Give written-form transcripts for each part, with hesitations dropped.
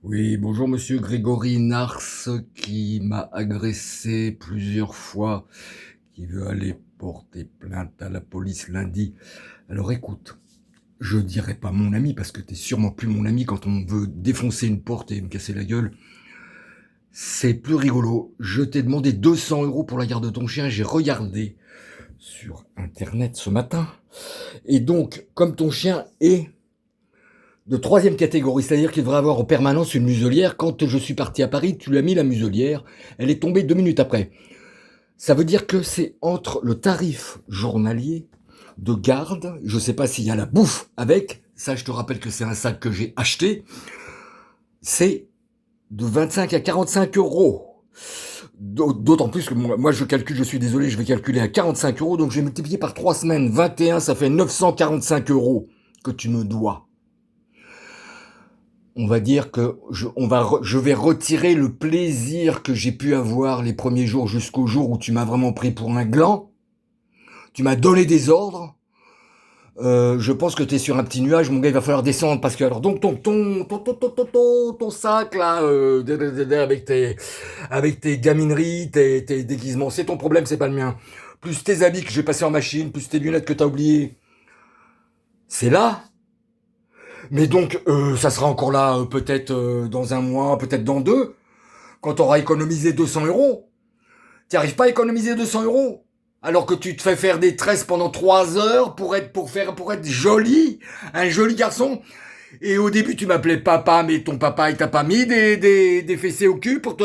Oui, bonjour monsieur Grégory Nars qui m'a agressé plusieurs fois, qui veut aller porter plainte à la police lundi. Alors écoute, je dirais pas mon ami parce que t'es sûrement plus mon ami quand on veut défoncer une porte et me casser la gueule. C'est plus rigolo. Je t'ai demandé 200 € pour la garde de ton chien, j'ai regardé sur internet ce matin. Et donc, comme ton chien est de troisième catégorie, c'est-à-dire qu'il devrait avoir en permanence une muselière. Quand je suis parti à Paris, tu lui as mis la muselière, elle est tombée 2 minutes après. Ça veut dire que c'est entre le tarif journalier de garde, je sais pas s'il y a la bouffe avec, ça je te rappelle que c'est un sac que j'ai acheté, c'est de 25 à 45 euros. D'autant plus que moi je calcule, je suis désolé, je vais calculer à 45 euros, donc je vais multiplier par 3 semaines, 21, ça fait 945 euros que tu me dois. On va dire que je vais retirer le plaisir que j'ai pu avoir les premiers jours jusqu'au jour où tu m'as vraiment pris pour un gland. Tu m'as donné des ordres. Je pense que t'es sur un petit nuage, mon gars, il va falloir descendre parce que alors donc ton sac là avec tes gamineries, tes déguisements, c'est ton problème, c'est pas le mien. Plus tes habits que j'ai passés en machine, plus tes lunettes que t'as oubliées. C'est là. Mais donc, ça sera encore là peut-être dans un mois, peut-être dans deux, quand tu auras économisé 200 euros. Tu n'arrives pas à économiser 200 euros alors que tu te fais faire des tresses pendant 3 heures pour être joli, un joli garçon. Et au début, tu m'appelais papa, mais ton papa, il t'a pas mis des fessées au cul pour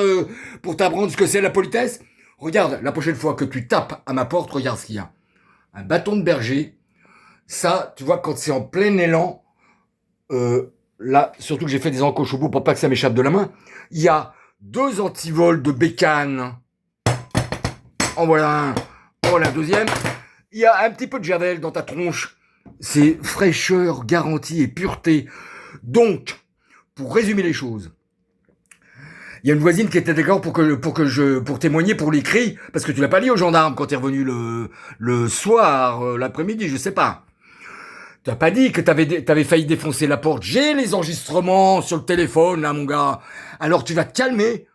t'apprendre ce que c'est la politesse. Regarde, la prochaine fois que tu tapes à ma porte, regarde ce qu'il y a. Un bâton de berger. Ça, tu vois, quand c'est en plein élan, là, surtout que j'ai fait des encoches au bout pour pas que ça m'échappe de la main, il y a 2 antivols de bécane. En voilà un. En voilà un deuxième. Il y a un petit peu de javel dans ta tronche. C'est fraîcheur garantie et pureté. Donc, pour résumer les choses, il y a une voisine qui était d'accord pour témoigner pour les cris, parce que tu l'as pas dit aux gendarmes quand t'es revenu le soir, l'après-midi, je sais pas. T'as pas dit que t'avais failli défoncer la porte. J'ai les enregistrements sur le téléphone, là, mon gars. Alors tu vas te calmer.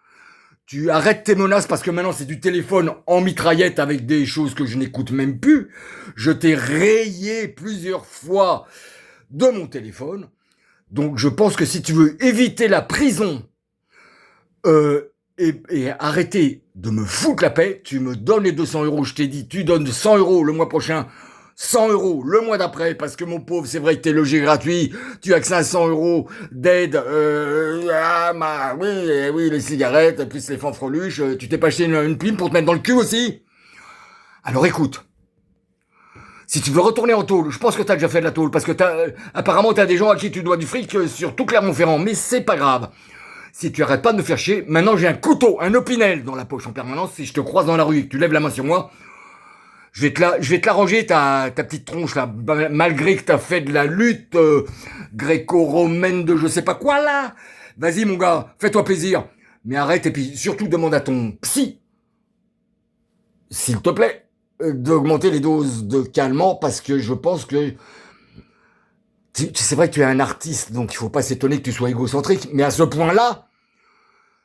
Tu arrêtes tes menaces parce que maintenant c'est du téléphone en mitraillette avec des choses que je n'écoute même plus. Je t'ai rayé plusieurs fois de mon téléphone. Donc je pense que si tu veux éviter la prison et arrêter de me foutre la paix, tu me donnes les 200 euros. Je t'ai dit, tu donnes 100 euros le mois prochain. 100 euros le mois d'après, parce que mon pauvre, c'est vrai que t'es logé gratuit, tu as que 500 euros d'aide, oui, les cigarettes, plus les fanfreluches, tu t'es pas acheté une plume pour te mettre dans le cul aussi? Alors écoute, si tu veux retourner en tôle, je pense que t'as déjà fait de la tôle, parce que apparemment t'as des gens à qui tu dois du fric sur tout Clermont-Ferrand, mais c'est pas grave. Si tu arrêtes pas de me faire chier, maintenant j'ai un couteau, un opinel dans la poche en permanence, si je te croise dans la rue et que tu lèves la main sur moi, je vais te la ranger, ta petite tronche là, malgré que t'as fait de la lutte gréco-romaine de je sais pas quoi là. Vas-y mon gars, fais-toi plaisir. Mais arrête et puis surtout demande à ton psy, s'il te plaît, d'augmenter les doses de calmant parce que je pense que c'est vrai que tu es un artiste, donc il faut pas s'étonner que tu sois égocentrique, mais à ce point-là,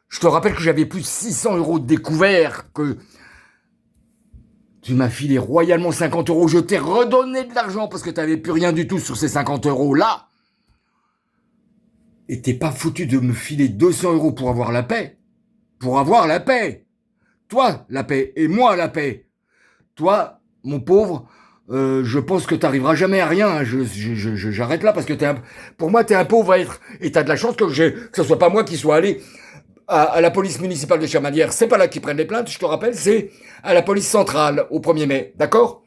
je te rappelle que j'avais plus de 600 euros de découvert, que tu m'as filé royalement 50 euros, je t'ai redonné de l'argent parce que t'avais plus rien du tout sur ces 50 euros là. Et t'es pas foutu de me filer 200 euros pour avoir la paix. Pour avoir la paix. Toi, la paix. Et moi, la paix. Toi, mon pauvre, je pense que t'arriveras jamais à rien. Hein. J'arrête là parce que pour moi, t'es un pauvre être. Et t'as de la chance que ce soit pas moi qui soit allé à la police municipale de Chamalières. C'est pas là qu'ils prennent les plaintes, je te rappelle, c'est à la police centrale au 1er mai. D'accord?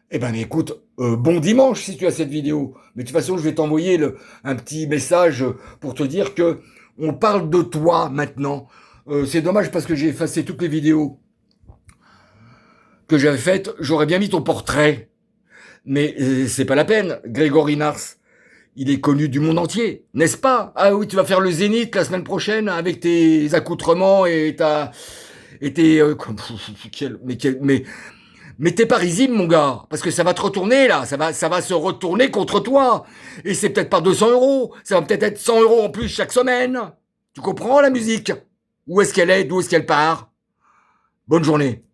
Eh ben écoute, bon dimanche si tu as cette vidéo. Mais de toute façon, je vais t'envoyer un petit message pour te dire que on parle de toi maintenant. C'est dommage parce que j'ai effacé toutes les vidéos que j'avais faites. J'aurais bien mis ton portrait. Mais c'est pas la peine. Grégory Nars, il est connu du monde entier, n'est-ce pas? Ah oui, tu vas faire le Zénith la semaine prochaine avec tes accoutrements et tes... mais t'es pas risible, mon gars, parce que ça va te retourner, là, ça va se retourner contre toi. Et c'est peut-être pas 200 euros, ça va peut-être être 100 euros en plus chaque semaine. Tu comprends la musique? Où est-ce qu'elle est? D'où est-ce qu'elle part? Bonne journée.